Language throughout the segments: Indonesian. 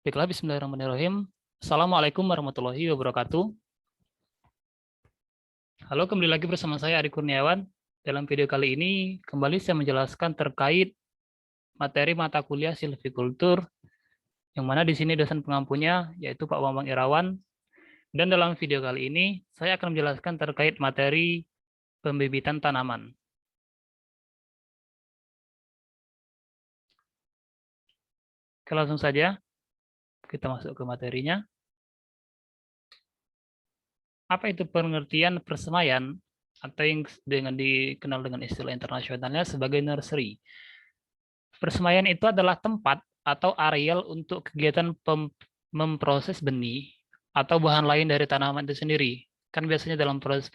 Baiklah, bismillahirrahmanirrahim. Assalamualaikum warahmatullahi wabarakatuh. Halo, kembali lagi bersama saya Ari Kurniawan. Dalam video kali ini, kembali saya menjelaskan terkait materi mata kuliah silvikultur, yang mana di sini dosen pengampunya, yaitu Pak Bambang Irawan. Dan dalam video kali ini, saya akan menjelaskan terkait materi pembibitan tanaman. Oke, langsung saja kita masuk ke materinya. Apa itu pengertian persemaian atau yang dikenal dengan istilah internasionalnya sebagai nursery? Persemaian itu adalah tempat atau areal untuk kegiatan memproses benih atau bahan lain dari tanaman itu sendiri. Kan biasanya dalam proses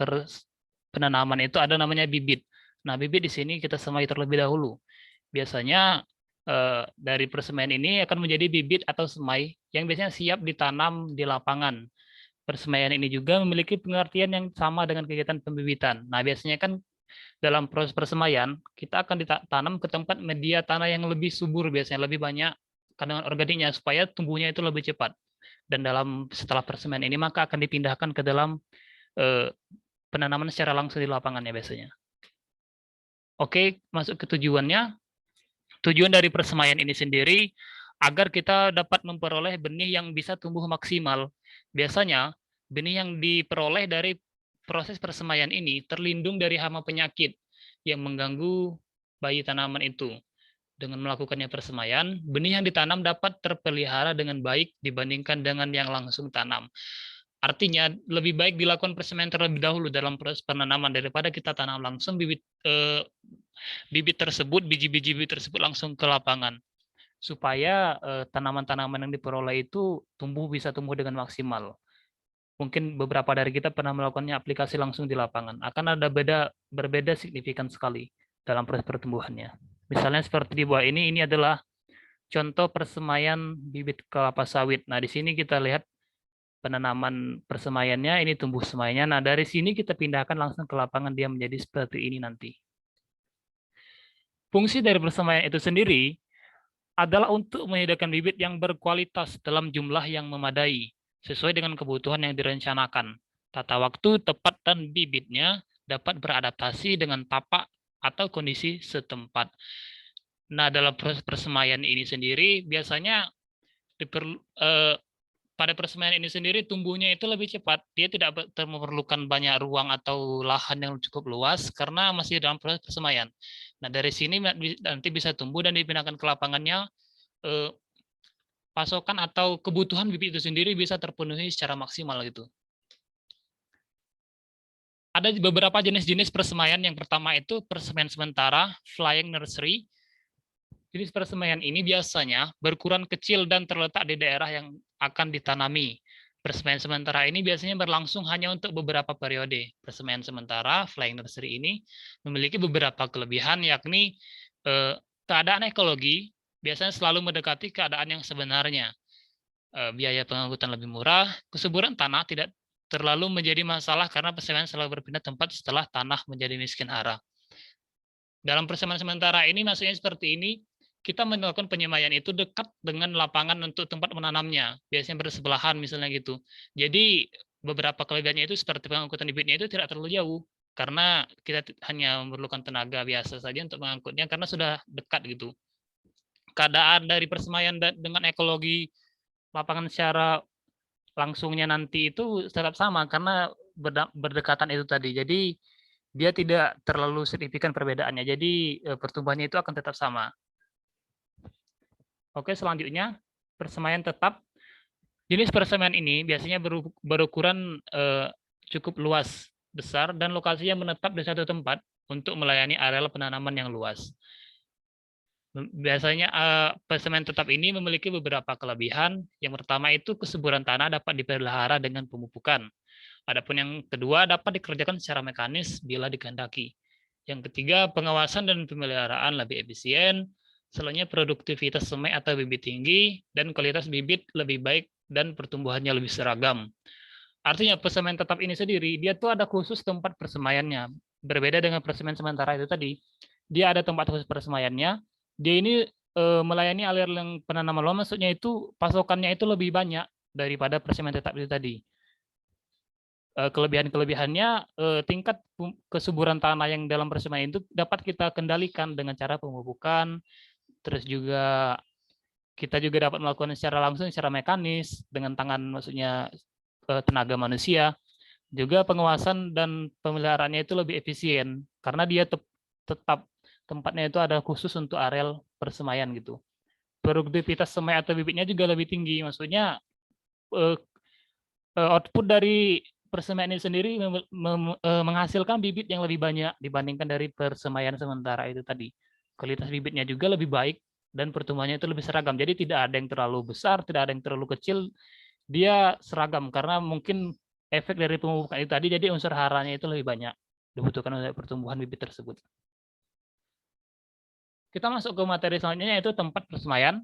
penanaman itu ada namanya bibit. Nah, bibit di sini kita semai terlebih dahulu. Biasanya dari persemaian ini akan menjadi bibit atau semai yang biasanya siap ditanam di lapangan. Persemaian ini juga memiliki pengertian yang sama dengan kegiatan pembibitan. Nah, biasanya kan dalam proses persemaian, kita akan ditanam ke tempat media tanah yang lebih subur, biasanya lebih banyak kandungan organiknya, supaya tumbuhnya itu lebih cepat. Dan setelah persemaian ini, maka akan dipindahkan ke dalam penanaman secara langsung di lapangannya biasanya. Oke, masuk ke tujuannya. Tujuan dari persemaian ini sendiri, agar kita dapat memperoleh benih yang bisa tumbuh maksimal. Biasanya, benih yang diperoleh dari proses persemaian ini terlindung dari hama penyakit yang mengganggu bayi tanaman itu. Dengan melakukannya persemaian, benih yang ditanam dapat terpelihara dengan baik dibandingkan dengan yang langsung tanam. Artinya, lebih baik dilakukan persemaian terlebih dahulu dalam proses penanaman daripada kita tanam langsung bibit tersebut, biji-biji tersebut langsung ke lapangan, supaya tanaman-tanaman yang diperoleh itu bisa tumbuh dengan maksimal. Mungkin beberapa dari kita pernah melakukannya aplikasi langsung di lapangan, akan ada berbeda signifikan sekali dalam proses pertumbuhannya. Misalnya seperti di bawah ini adalah contoh persemaian bibit kelapa sawit. Nah, di sini kita lihat penanaman persemaiannya, ini tumbuh semainya. Nah, dari sini kita pindahkan langsung ke lapangan, dia menjadi seperti ini nanti. Fungsi dari persemaian itu sendiri adalah untuk menyediakan bibit yang berkualitas dalam jumlah yang memadai, sesuai dengan kebutuhan yang direncanakan. Tata waktu tepat dan bibitnya dapat beradaptasi dengan tapak atau kondisi setempat. Nah, dalam proses persemaian ini sendiri, biasanya pada persemaian ini sendiri tumbuhnya itu lebih cepat. Dia tidak memerlukan banyak ruang atau lahan yang cukup luas karena masih dalam proses persemaian. Nah, dari sini nanti bisa tumbuh dan dipindahkan ke lapangannya, pasokan atau kebutuhan bibit itu sendiri bisa terpenuhi secara maksimal gitu. Ada beberapa jenis-jenis persemaian. Yang pertama itu persemaian sementara, flying nursery. Jenis persemaian ini biasanya berukuran kecil dan terletak di daerah yang akan ditanami. Persemaian sementara ini biasanya berlangsung hanya untuk beberapa periode. Persemaian sementara, flying nursery ini memiliki beberapa kelebihan, yakni keadaan ekologi biasanya selalu mendekati keadaan yang sebenarnya. Biaya pengangkutan lebih murah, kesuburan tanah tidak terlalu menjadi masalah karena persemaian selalu berpindah tempat setelah tanah menjadi miskin hara. Dalam persemaian sementara ini maksudnya seperti ini, kita melakukan penyemaian itu dekat dengan lapangan untuk tempat menanamnya, biasanya bersebelahan misalnya gitu. Jadi beberapa kelebihannya itu seperti pengangkutan bibitnya itu tidak terlalu jauh, karena kita hanya memerlukan tenaga biasa saja untuk mengangkutnya karena sudah dekat gitu. Keadaan dari persemaian dengan ekologi lapangan secara langsungnya nanti itu tetap sama karena berdekatan itu tadi. Jadi dia tidak terlalu signifikan perbedaannya. Jadi pertumbuhannya itu akan tetap sama. Oke, selanjutnya persemaian tetap. Jenis persemaian ini biasanya berukuran cukup luas, besar, dan lokasinya menetap di satu tempat untuk melayani areal penanaman yang luas. Biasanya persemaian tetap ini memiliki beberapa kelebihan. Yang pertama itu kesuburan tanah dapat dipelihara dengan pemupukan. Adapun yang kedua dapat dikerjakan secara mekanis bila dikehendaki. Yang ketiga, pengawasan dan pemeliharaan lebih efisien. Selanjutnya, produktivitas semai atau bibit tinggi dan kualitas bibit lebih baik dan pertumbuhannya lebih seragam. Artinya persemaian tetap ini sendiri, dia tuh ada khusus tempat persemaiannya. Berbeda dengan persemaian sementara itu tadi, dia ada tempat khusus persemaiannya. Dia ini melayani aliran penanaman luas, maksudnya itu pasokannya itu lebih banyak daripada persemaian tetap itu tadi. Kelebihan-kelebihannya, tingkat kesuburan tanah yang dalam persemaian itu dapat kita kendalikan dengan cara pemupukan, terus juga kita juga dapat melakukan secara langsung, secara mekanis, dengan tangan, maksudnya tenaga manusia. Juga pengawasan dan pemeliharaannya itu lebih efisien, karena dia tetap tempatnya itu ada khusus untuk areal persemaian gitu. Produktivitas semai atau bibitnya juga lebih tinggi, maksudnya output dari persemaian ini sendiri menghasilkan bibit yang lebih banyak dibandingkan dari persemaian sementara itu tadi. Kualitas bibitnya juga lebih baik dan pertumbuhannya itu lebih seragam. Jadi tidak ada yang terlalu besar, tidak ada yang terlalu kecil. Dia seragam karena mungkin efek dari pemupukan itu tadi, jadi unsur haranya itu lebih banyak dibutuhkan untuk pertumbuhan bibit tersebut. Kita masuk ke materi selanjutnya, yaitu tempat persemaian.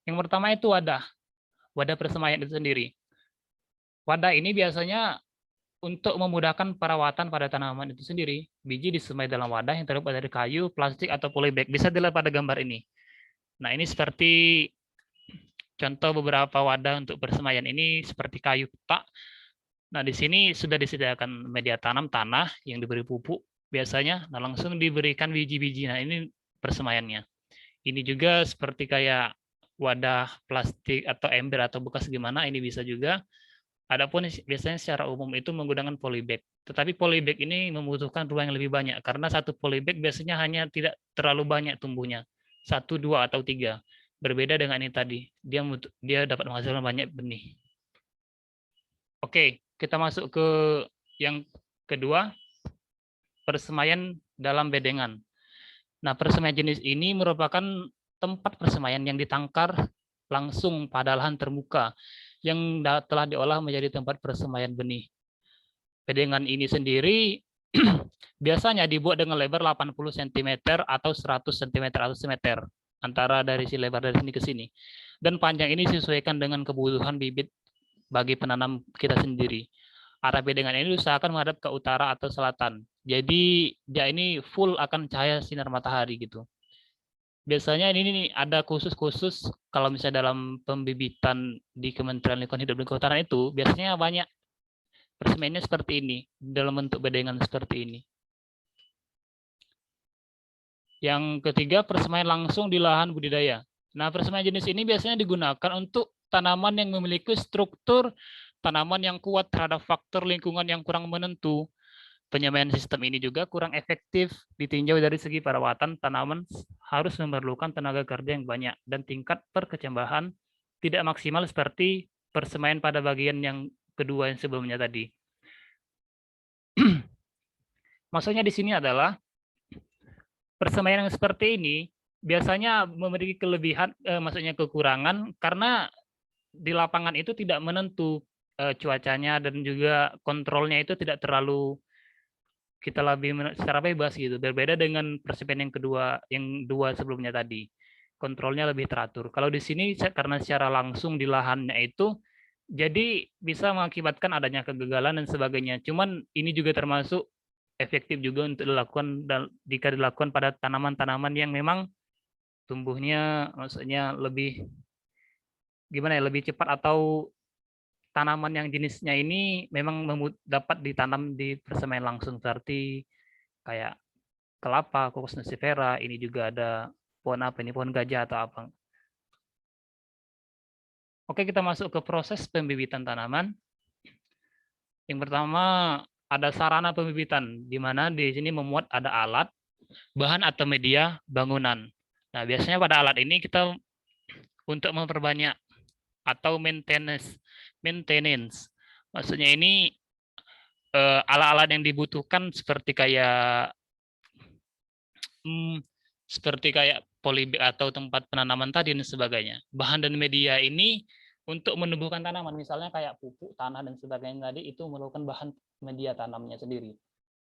Yang pertama itu wadah persemaian itu sendiri. Wadah ini biasanya untuk memudahkan perawatan pada tanaman itu sendiri. Biji disemai dalam wadah yang terbuat dari kayu, plastik, atau polybag. Bisa dilihat pada gambar ini. Nah, ini seperti contoh beberapa wadah untuk persemaian ini seperti kayu petak. Nah, di sini sudah disediakan media tanam tanah yang diberi pupuk biasanya. Nah, langsung diberikan biji-biji. Nah, ini persemaiannya. Ini juga seperti kayak wadah plastik atau ember atau bekas gimana, ini bisa juga. Adapun biasanya secara umum itu menggunakan polybag. Tetapi polybag ini membutuhkan ruang yang lebih banyak, karena satu polybag biasanya hanya tidak terlalu banyak tumbuhnya. 1, 2, atau 3. Berbeda dengan ini tadi. Dia dapat menghasilkan banyak benih. Oke, kita masuk ke yang kedua, persemaian dalam bedengan. Nah, persemaian jenis ini merupakan tempat persemaian yang ditangkar langsung pada lahan terbuka yang telah diolah menjadi tempat persemaian benih. Bedengan ini sendiri biasanya dibuat dengan lebar 80 cm atau 100 cm atau semeter, antara dari si lebar dari sini ke sini. Dan panjang ini disesuaikan dengan kebutuhan bibit bagi penanam kita sendiri. Arah bedengan ini usahakan menghadap ke utara atau selatan. Jadi dia ini full akan cahaya sinar matahari gitu. Biasanya ini ada khusus kalau misalnya dalam pembibitan di Kementerian Lingkungan Hidup dan Kehutanan itu biasanya banyak persemaiannya seperti ini, dalam bentuk bedengan seperti ini. Yang ketiga, persemaian langsung di lahan budidaya. Nah, persemaian jenis ini biasanya digunakan untuk tanaman yang memiliki struktur tanaman yang kuat terhadap faktor lingkungan yang kurang menentu. Penyemaian sistem ini juga kurang efektif ditinjau dari segi perawatan tanaman, harus memerlukan tenaga kerja yang banyak dan tingkat perkecambahan tidak maksimal seperti persemaian pada bagian yang kedua yang sebelumnya tadi. Maksudnya di sini adalah persemaian yang seperti ini biasanya memiliki kelebihan, maksudnya kekurangan, karena di lapangan itu tidak menentu cuacanya dan juga kontrolnya itu tidak terlalu kita lebih secara bebas gitu. Berbeda dengan persemaian yang kedua, yang dua sebelumnya tadi. Kontrolnya lebih teratur. Kalau di sini karena secara langsung di lahannya itu, jadi bisa mengakibatkan adanya kegagalan dan sebagainya. Cuman ini juga termasuk efektif juga untuk dilakukan jika dilakukan pada tanaman-tanaman yang memang tumbuhnya maksudnya lebih gimana ya, lebih cepat, atau tanaman yang jenisnya ini memang dapat ditanam di persemaian langsung seperti kayak kelapa, Cocos nucifera, ini juga ada pohon apa ini, pohon gajah atau apa. Oke, kita masuk ke proses pembibitan tanaman. Yang pertama ada sarana pembibitan, di mana di sini memuat ada alat, bahan atau media bangunan. Nah, biasanya pada alat ini kita untuk memperbanyak atau maintenance. Maksudnya ini alat-alat yang dibutuhkan seperti kayak polybag atau tempat penanaman tadi dan sebagainya. Bahan dan media ini untuk menumbuhkan tanaman, misalnya kayak pupuk, tanah dan sebagainya tadi, itu memerlukan bahan media tanamnya sendiri.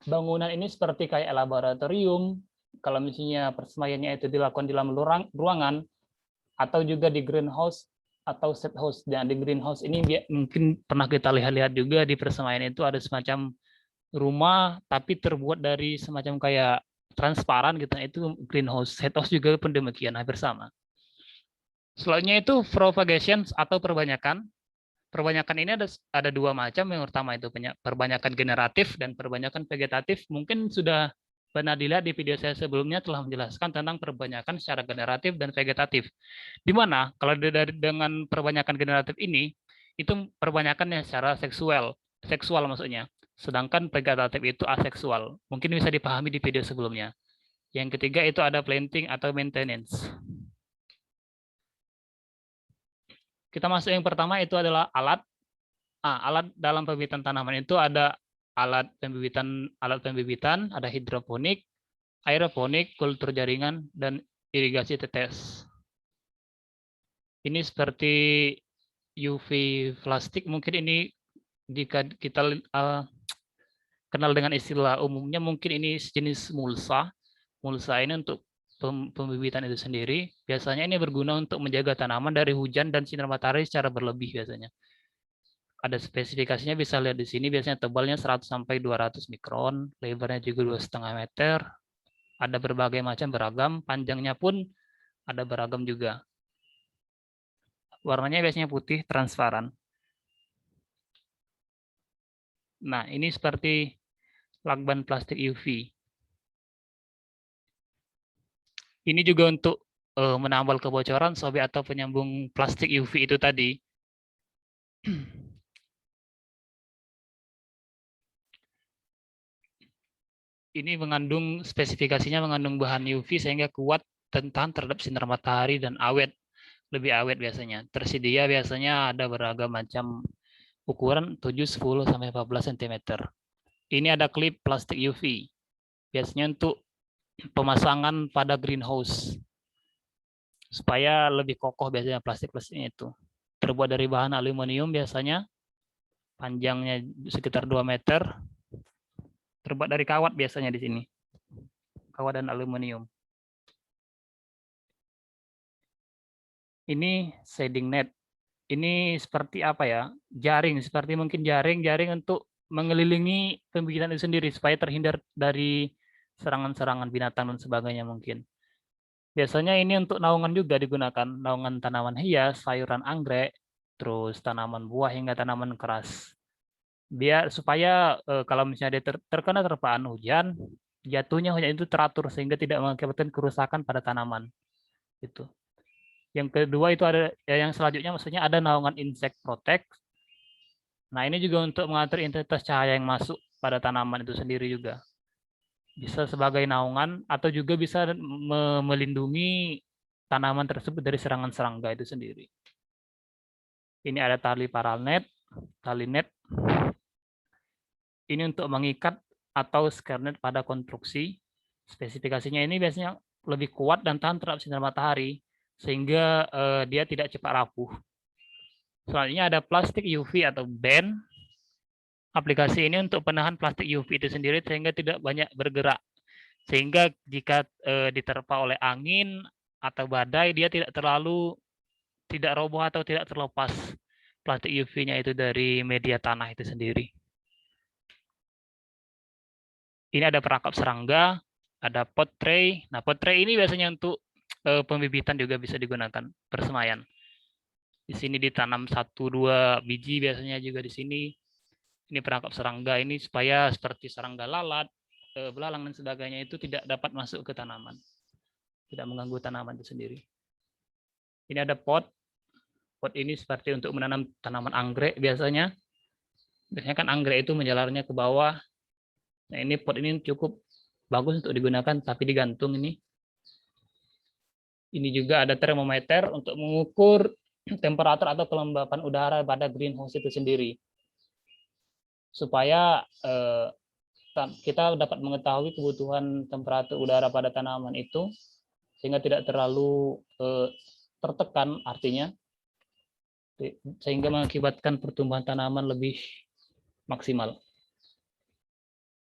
Bangunan ini seperti kayak laboratorium, kalau misalnya persemaiannya itu dilakukan di dalam ruangan, atau juga di greenhouse atau set house. Dan di greenhouse ini mungkin pernah kita lihat juga di persemaian itu ada semacam rumah tapi terbuat dari semacam kayak transparan gitu. Itu greenhouse. Set house juga pun demikian, hampir sama. Selanjutnya itu propagation atau perbanyakan. Perbanyakan ini ada dua macam. Yang pertama itu perbanyakan generatif dan perbanyakan vegetatif. Mungkin sudah pernah dilihat di video saya sebelumnya telah menjelaskan tentang perbanyakan secara generatif dan vegetatif. Di mana kalau dengan perbanyakan generatif ini, itu perbanyakannya secara seksual maksudnya. Sedangkan vegetatif itu aseksual. Mungkin bisa dipahami di video sebelumnya. Yang ketiga itu ada planting atau maintenance. Kita masuk yang pertama itu adalah alat. Alat dalam pembibitan tanaman itu ada alat pembibitan, ada hidroponik, aeroponik, kultur jaringan, dan irigasi tetes. Ini seperti UV plastik, mungkin ini jika kita kenal dengan istilah umumnya, mungkin ini sejenis mulsa. Mulsa ini untuk pembibitan itu sendiri. Biasanya ini berguna untuk menjaga tanaman dari hujan dan sinar matahari secara berlebih biasanya. Ada spesifikasinya, bisa lihat di sini, biasanya tebalnya 100 sampai 200 mikron, lebarnya juga 2,5 meter. Ada berbagai macam beragam, panjangnya pun ada beragam juga. Warnanya biasanya putih transparan. Nah, ini seperti lakban plastik UV. Ini juga untuk menambal kebocoran sobek atau penyambung plastik UV itu tadi. Ini spesifikasinya mengandung bahan UV sehingga kuat dan tahan terhadap sinar matahari dan lebih awet biasanya. Tersedia biasanya ada beragam macam ukuran 7, 10, sampai 14 cm. Ini ada klip plastik UV. Biasanya untuk pemasangan pada greenhouse. Supaya lebih kokoh biasanya plastik-plastiknya itu. Terbuat dari bahan aluminium biasanya. Panjangnya sekitar 2 meter. Terbuat dari kawat biasanya di sini. Kawat dan aluminium. Ini shading net. Ini seperti apa ya? Jaring, seperti mungkin jaring untuk mengelilingi pembibitan itu sendiri supaya terhindar dari serangan-serangan binatang dan sebagainya mungkin. Biasanya ini untuk naungan juga digunakan, naungan tanaman hias, sayuran anggrek, terus tanaman buah hingga tanaman keras. Biar supaya kalau misalnya dia terkena terpaan hujan, jatuhnya hujan itu teratur sehingga tidak mengakibatkan kerusakan pada tanaman. Itu. Yang kedua itu ada yang selanjutnya maksudnya ada naungan insect protect. Nah, ini juga untuk mengatur intensitas cahaya yang masuk pada tanaman itu sendiri juga. Bisa sebagai naungan atau juga bisa melindungi tanaman tersebut dari serangan serangga itu sendiri. Ini ada tali paralnet, tali net. Ini untuk mengikat atau scarnet pada konstruksi. Spesifikasinya ini biasanya lebih kuat dan tahan terhadap sinar matahari sehingga dia tidak cepat rapuh. Selanjutnya ada plastik UV atau band. Aplikasi ini untuk penahan plastik UV itu sendiri sehingga tidak banyak bergerak. Sehingga jika diterpa oleh angin atau badai, dia tidak roboh atau tidak terlepas plastik UV-nya itu dari media tanah itu sendiri. Ini ada perangkap serangga, ada pot tray. Nah, pot tray ini biasanya untuk pembibitan juga bisa digunakan, persemaian. Di sini ditanam 1-2 biji biasanya juga di sini. Ini perangkap serangga ini supaya seperti serangga lalat, belalang dan sebagainya itu tidak dapat masuk ke tanaman. Tidak mengganggu tanaman itu sendiri. Ini ada pot. Pot ini seperti untuk menanam tanaman anggrek biasanya. Biasanya kan anggrek itu menjalarnya ke bawah. Nah, ini pot ini cukup bagus untuk digunakan, tapi digantung ini. Ini juga ada termometer untuk mengukur temperatur atau kelembapan udara pada greenhouse itu sendiri. Supaya kita dapat mengetahui kebutuhan temperatur udara pada tanaman itu sehingga tidak terlalu tertekan artinya, sehingga mengakibatkan pertumbuhan tanaman lebih maksimal.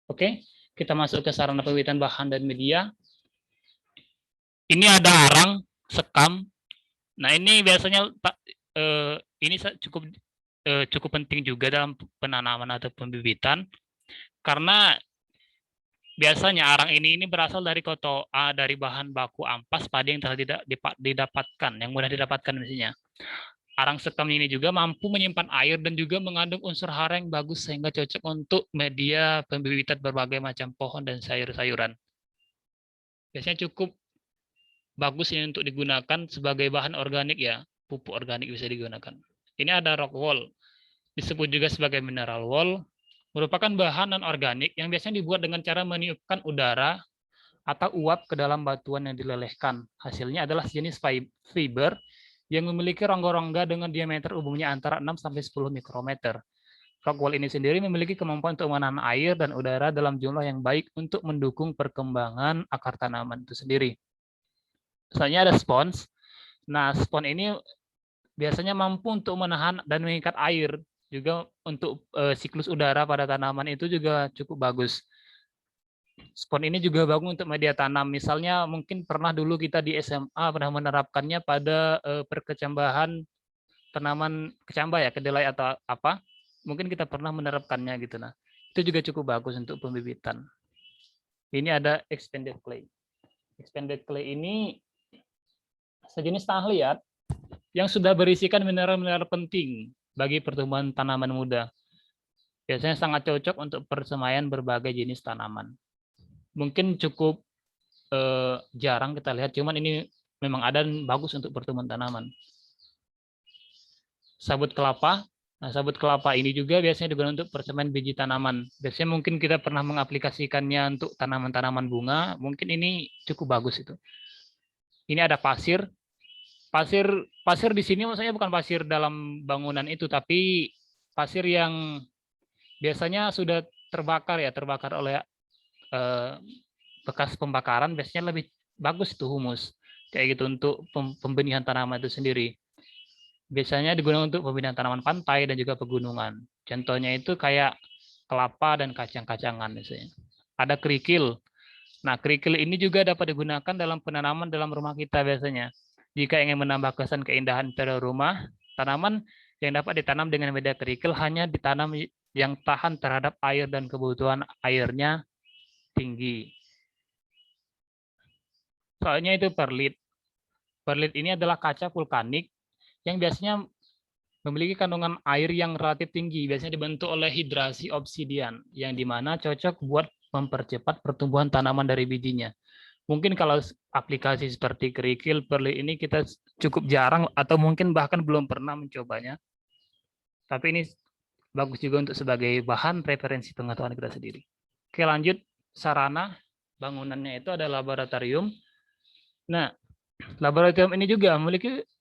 Oke, kita masuk ke sarana pembibitan bahan dan media. Ini ada arang, sekam. Nah, ini biasanya ini cukup penting juga dalam penanaman atau pembibitan karena Biasanya arang ini berasal dari bahan baku ampas padi yang telah didapatkan, yang mudah didapatkan misalnya. Arang sekam ini juga mampu menyimpan air dan juga mengandung unsur hara yang bagus sehingga cocok untuk media pembibitan berbagai macam pohon dan sayur-sayuran. Biasanya cukup bagus ini untuk digunakan sebagai bahan organik ya, pupuk organik bisa digunakan. Ini ada rock wool, disebut juga sebagai mineral wool, merupakan bahan non-organik yang biasanya dibuat dengan cara meniupkan udara atau uap ke dalam batuan yang dilelehkan. Hasilnya adalah sejenis fiber yang memiliki rongga-rongga dengan diameter umumnya antara 6 sampai 10 mikrometer. Rock wool ini sendiri memiliki kemampuan untuk menahan air dan udara dalam jumlah yang baik untuk mendukung perkembangan akar tanaman itu sendiri. Selanjutnya ada spons. Nah, spons ini biasanya mampu untuk menahan dan mengikat air. Juga untuk siklus udara pada tanaman itu juga cukup bagus. Spons ini juga bagus untuk media tanam. Misalnya mungkin pernah dulu kita di SMA pernah menerapkannya pada perkecambahan tanaman kecambah ya, kedelai atau apa. Mungkin kita pernah menerapkannya gitu. Nah, itu juga cukup bagus untuk pembibitan. Ini ada expanded clay. Expanded clay ini sejenis tanah liat yang sudah berisikan mineral-mineral penting bagi pertumbuhan tanaman muda. Biasanya sangat cocok untuk persemaian berbagai jenis tanaman. Mungkin cukup jarang kita lihat, cuman ini memang ada dan bagus untuk pertumbuhan tanaman. Sabut kelapa. Nah, sabut kelapa ini juga biasanya digunakan untuk persemaian biji tanaman. Biasanya mungkin kita pernah mengaplikasikannya untuk tanaman-tanaman bunga. Mungkin ini cukup bagus itu. Ini ada pasir. Pasir di sini maksudnya bukan pasir dalam bangunan itu, tapi pasir yang biasanya sudah terbakar ya, terbakar oleh bekas pembakaran. Biasanya lebih bagus itu humus kayak gitu untuk pembenihan tanaman itu sendiri. Biasanya digunakan untuk pembinaan tanaman pantai dan juga pegunungan. Contohnya itu kayak kelapa dan kacang-kacangan misalnya. Ada kerikil. Nah, kerikil ini juga dapat digunakan dalam penanaman dalam rumah kita biasanya. Jika ingin menambah kesan keindahan interior rumah, tanaman yang dapat ditanam dengan media kerikil hanya ditanam yang tahan terhadap air dan kebutuhan airnya tinggi. Soalnya itu perlit. Perlit ini adalah kaca vulkanik yang biasanya memiliki kandungan air yang relatif tinggi, biasanya dibentuk oleh hidrasi obsidian, yang dimana cocok buat mempercepat pertumbuhan tanaman dari bijinya. Mungkin kalau aplikasi seperti kerikil, perlit ini kita cukup jarang atau mungkin bahkan belum pernah mencobanya. Tapi ini bagus juga untuk sebagai bahan referensi pengetahuan kita sendiri. Oke, lanjut. Sarana bangunannya itu ada laboratorium. Nah, laboratorium ini juga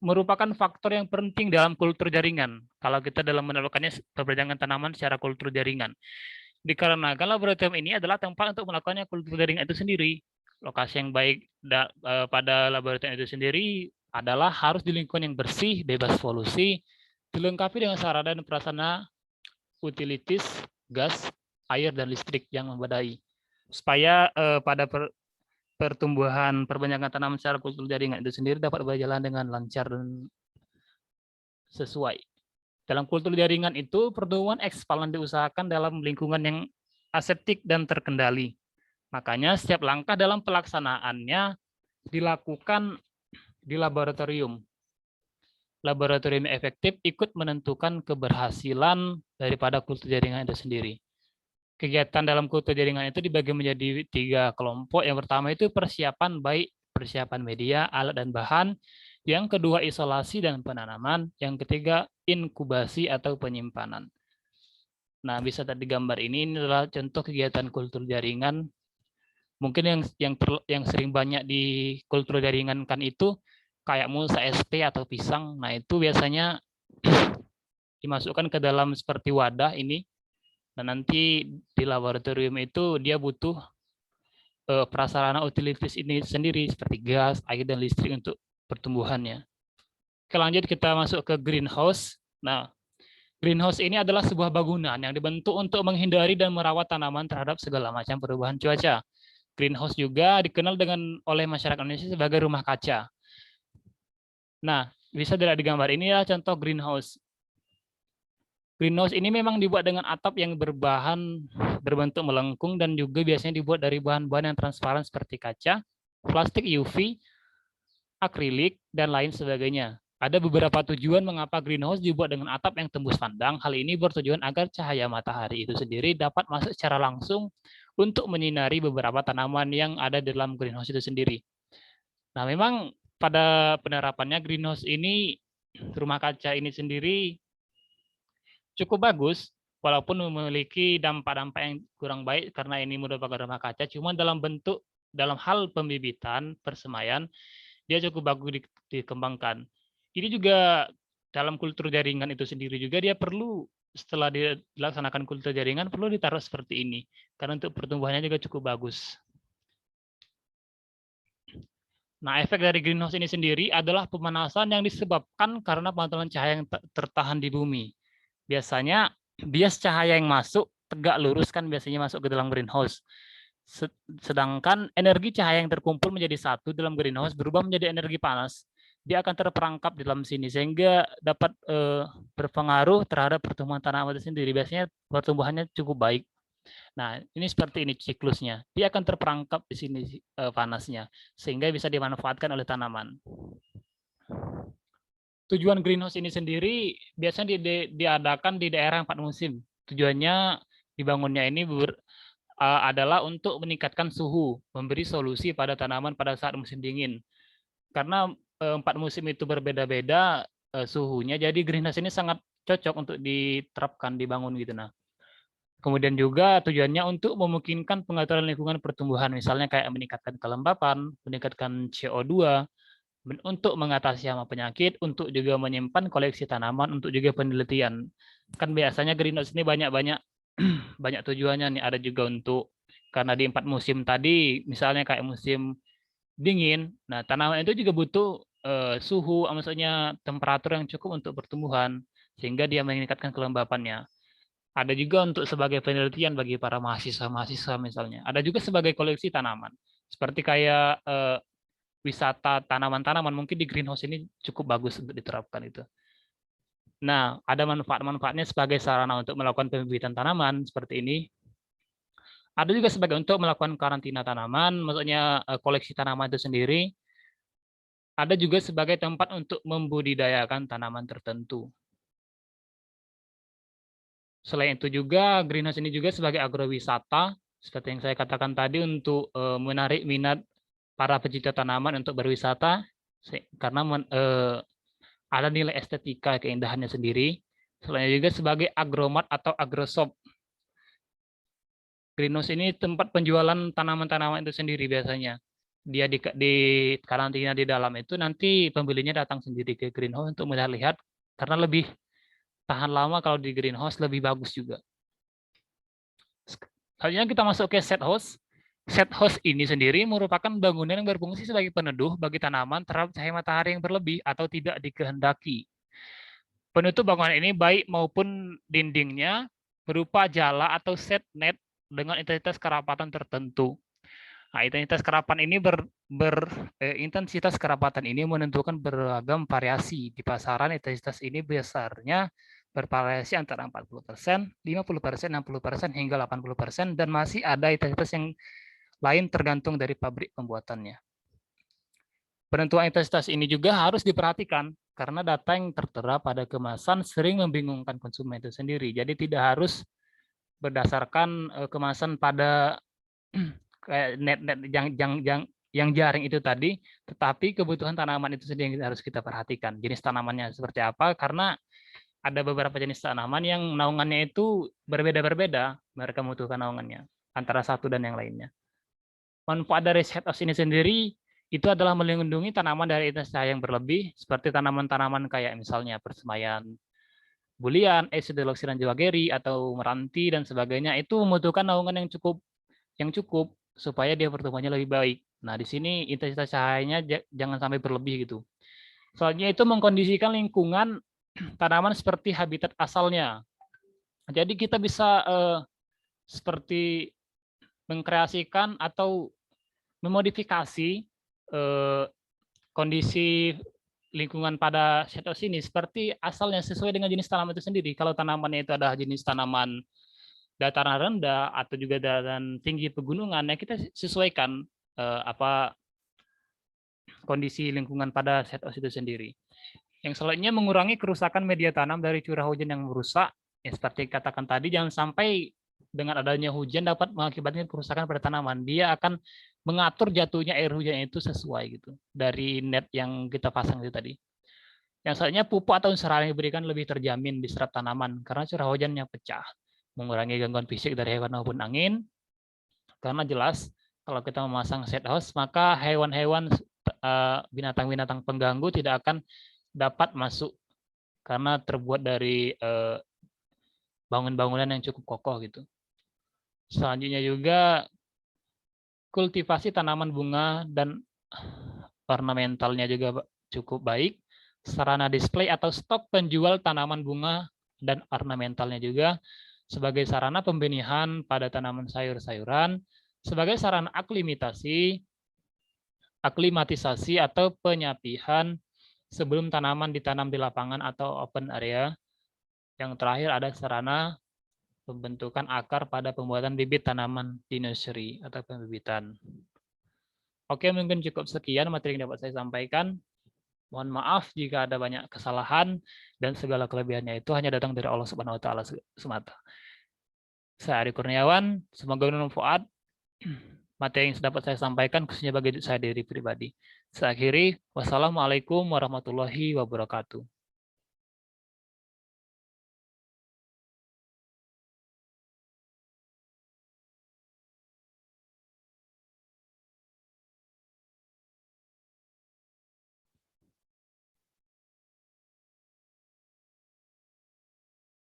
merupakan faktor yang penting dalam kultur jaringan. Kalau kita dalam menerapkannya perpanjangan tanaman secara kultur jaringan. Dikarenakan laboratorium ini adalah tempat untuk melakukannya kultur jaringan itu sendiri. Lokasi yang baik pada laboratorium itu sendiri adalah harus di lingkungan yang bersih, bebas polusi, dilengkapi dengan sarana dan prasarana utilities, gas, air, dan listrik yang memadai. Supaya pada pertumbuhan perpanjangan tanaman secara kultur jaringan itu sendiri dapat berjalan dengan lancar dan sesuai. Dalam kultur jaringan itu, pertumbuhan ekspalan diusahakan dalam lingkungan yang aseptik dan terkendali. Makanya setiap langkah dalam pelaksanaannya dilakukan di laboratorium. Laboratorium efektif ikut menentukan keberhasilan daripada kultur jaringan itu sendiri. Kegiatan dalam kultur jaringan itu dibagi menjadi 3 kelompok. Yang pertama itu persiapan, baik persiapan media, alat, dan bahan. Yang kedua isolasi dan penanaman. Yang ketiga inkubasi atau penyimpanan. Nah, bisa tadi gambar ini adalah contoh kegiatan kultur jaringan. Mungkin yang sering banyak di kultur jaringan kan itu kayak mulsa SP atau pisang. Nah, itu biasanya dimasukkan ke dalam seperti wadah ini. Dan nanti di laboratorium itu dia butuh prasarana utilities ini sendiri seperti gas, air, dan listrik untuk pertumbuhannya. Oke, lanjut kita masuk ke greenhouse. Nah, greenhouse ini adalah sebuah bangunan yang dibentuk untuk menghindari dan merawat tanaman terhadap segala macam perubahan cuaca. Greenhouse juga dikenal oleh masyarakat Indonesia sebagai rumah kaca. Nah, bisa dilihat di gambar ini ya contoh greenhouse. Greenhouse ini memang dibuat dengan atap yang berbentuk melengkung dan juga biasanya dibuat dari bahan-bahan yang transparan seperti kaca, plastik UV, akrilik, dan lain sebagainya. Ada beberapa tujuan mengapa greenhouse dibuat dengan atap yang tembus pandang. Hal ini bertujuan agar cahaya matahari itu sendiri dapat masuk secara langsung untuk menyinari beberapa tanaman yang ada di dalam greenhouse itu sendiri. Nah, memang pada penerapannya greenhouse ini, rumah kaca ini sendiri cukup bagus, walaupun memiliki dampak-dampak yang kurang baik karena ini merupakan rumah kaca, cuma dalam hal pembibitan, persemaian, dia cukup bagus dikembangkan. Ini juga dalam kultur jaringan itu sendiri juga dia perlu, setelah dilaksanakan kultur jaringan, perlu ditaruh seperti ini, karena untuk pertumbuhannya juga cukup bagus. Nah, efek dari greenhouse ini sendiri adalah pemanasan yang disebabkan karena pantulan cahaya yang tertahan di bumi. Biasanya bias cahaya yang masuk tegak lurus kan biasanya masuk ke dalam greenhouse. Sedangkan energi cahaya yang terkumpul menjadi satu dalam greenhouse berubah menjadi energi panas. Dia akan terperangkap di dalam sini sehingga dapat berpengaruh terhadap pertumbuhan tanaman itu sendiri. Biasanya pertumbuhannya cukup baik. Nah, ini seperti ini siklusnya. Dia akan terperangkap di sini panasnya sehingga bisa dimanfaatkan oleh tanaman. Tujuan greenhouse ini sendiri biasanya diadakan di daerah 4 musim. Tujuannya dibangunnya ini adalah untuk meningkatkan suhu, memberi solusi pada tanaman pada saat musim dingin. Karena 4 musim itu berbeda-beda suhunya, jadi greenhouse ini sangat cocok untuk diterapkan, dibangun gitu. Nah, kemudian juga tujuannya untuk memungkinkan pengaturan lingkungan pertumbuhan, misalnya kayak meningkatkan kelembapan, meningkatkan CO2, untuk mengatasi hama penyakit, untuk juga menyimpan koleksi tanaman, untuk juga penelitian. Kan biasanya greenhouse ini banyak-banyak banyak tujuannya nih. Ada juga untuk, karena di 4 musim tadi, misalnya kayak musim dingin, nah tanaman itu juga butuh suhu, maksudnya temperatur yang cukup untuk pertumbuhan, sehingga dia meningkatkan kelembapannya. Ada juga untuk sebagai penelitian bagi para mahasiswa-mahasiswa misalnya. Ada juga sebagai koleksi tanaman. Seperti kayak wisata tanaman-tanaman, mungkin di greenhouse ini cukup bagus untuk diterapkan itu. Nah, ada manfaat-manfaatnya sebagai sarana untuk melakukan pembibitan tanaman seperti ini. Ada juga sebagai untuk melakukan karantina tanaman, maksudnya koleksi tanaman itu sendiri. Ada juga sebagai tempat untuk membudidayakan tanaman tertentu. Selain itu juga, greenhouse ini juga sebagai agrowisata, seperti yang saya katakan tadi, untuk menarik minat para pecinta tanaman untuk berwisata, karena ada nilai estetika keindahannya sendiri. Selain juga sebagai agromat atau agrosop. Greenhouse ini tempat penjualan tanaman-tanaman itu sendiri biasanya. Dia di karantina di dalam itu, nanti pembelinya datang sendiri ke greenhouse untuk melihat, karena lebih tahan lama kalau di greenhouse, lebih bagus juga. Selanjutnya kita masuk ke set house. Set house ini sendiri merupakan bangunan yang berfungsi sebagai peneduh bagi tanaman terhadap cahaya matahari yang berlebih atau tidak dikehendaki. Penutup bangunan ini baik maupun dindingnya berupa jala atau set net dengan intensitas kerapatan tertentu. Nah, intensitas kerapatan ini menentukan beragam variasi di pasaran. Intensitas ini besarnya bervariasi antara 40%, 50%, 60%, hingga 80%, dan masih ada intensitas yang lain tergantung dari pabrik pembuatannya. Penentuan intensitas ini juga harus diperhatikan karena data yang tertera pada kemasan sering membingungkan konsumen itu sendiri. Jadi tidak harus berdasarkan kemasan pada kayak net yang jaring itu tadi, tetapi kebutuhan tanaman itu sendiri yang harus kita perhatikan. Jenis tanamannya seperti apa, karena ada beberapa jenis tanaman yang naungannya itu berbeda-berbeda, mereka membutuhkan naungannya antara satu dan yang lainnya. Manfaat dari set house ini sendiri itu adalah melindungi tanaman dari intensitas cahaya yang berlebih, seperti tanaman-tanaman kayak misalnya persemaian bulian, Aedes jewageri, atau meranti dan sebagainya. Itu membutuhkan naungan yang cukup supaya dia pertumbuhannya lebih baik. Nah, di sini intensitas cahayanya jangan sampai berlebih gitu. Soalnya itu mengkondisikan lingkungan tanaman seperti habitat asalnya. Jadi kita bisa seperti mengkreasikan atau memodifikasi kondisi lingkungan pada setos ini seperti asalnya sesuai dengan jenis tanaman itu sendiri. Kalau tanamannya itu adalah jenis tanaman dataran rendah atau juga dataran tinggi pegunungan, ya kita sesuaikan apa kondisi lingkungan pada setos itu sendiri. Yang selanjutnya mengurangi kerusakan media tanam dari curah hujan yang merusak. Ya, seperti katakan tadi, jangan sampai dengan adanya hujan dapat mengakibatkan kerusakan pada tanaman. Dia akan mengatur jatuhnya air hujan itu sesuai gitu dari net yang kita pasang itu tadi. Yang selanjutnya pupuk atau unsur hara yang diberikan lebih terjamin diserap tanaman karena curah hujannya pecah. Mengurangi gangguan fisik dari hewan maupun angin. Karena jelas kalau kita memasang shade house maka hewan-hewan binatang-binatang pengganggu tidak akan dapat masuk karena terbuat dari bangunan-bangunan yang cukup kokoh gitu. Selanjutnya juga kultivasi tanaman bunga dan ornamentalnya juga cukup baik. Sarana display atau stok penjual tanaman bunga dan ornamentalnya juga sebagai sarana pembenihan pada tanaman sayur-sayuran, sebagai sarana aklimatisasi atau penyapihan sebelum tanaman ditanam di lapangan atau open area. Yang terakhir ada sarana pembentukan akar pada pembuatan bibit tanaman di nursery atau pembibitan. Oke, mungkin cukup sekian materi yang dapat saya sampaikan. Mohon maaf jika ada banyak kesalahan dan segala kelebihannya itu hanya datang dari Allah Subhanahu wa taala semata. Saya Ari Kurniawan, semoga bermanfaat. Materi yang dapat saya sampaikan khususnya bagi saya diri pribadi. Saya akhiri, wassalamualaikum warahmatullahi wabarakatuh.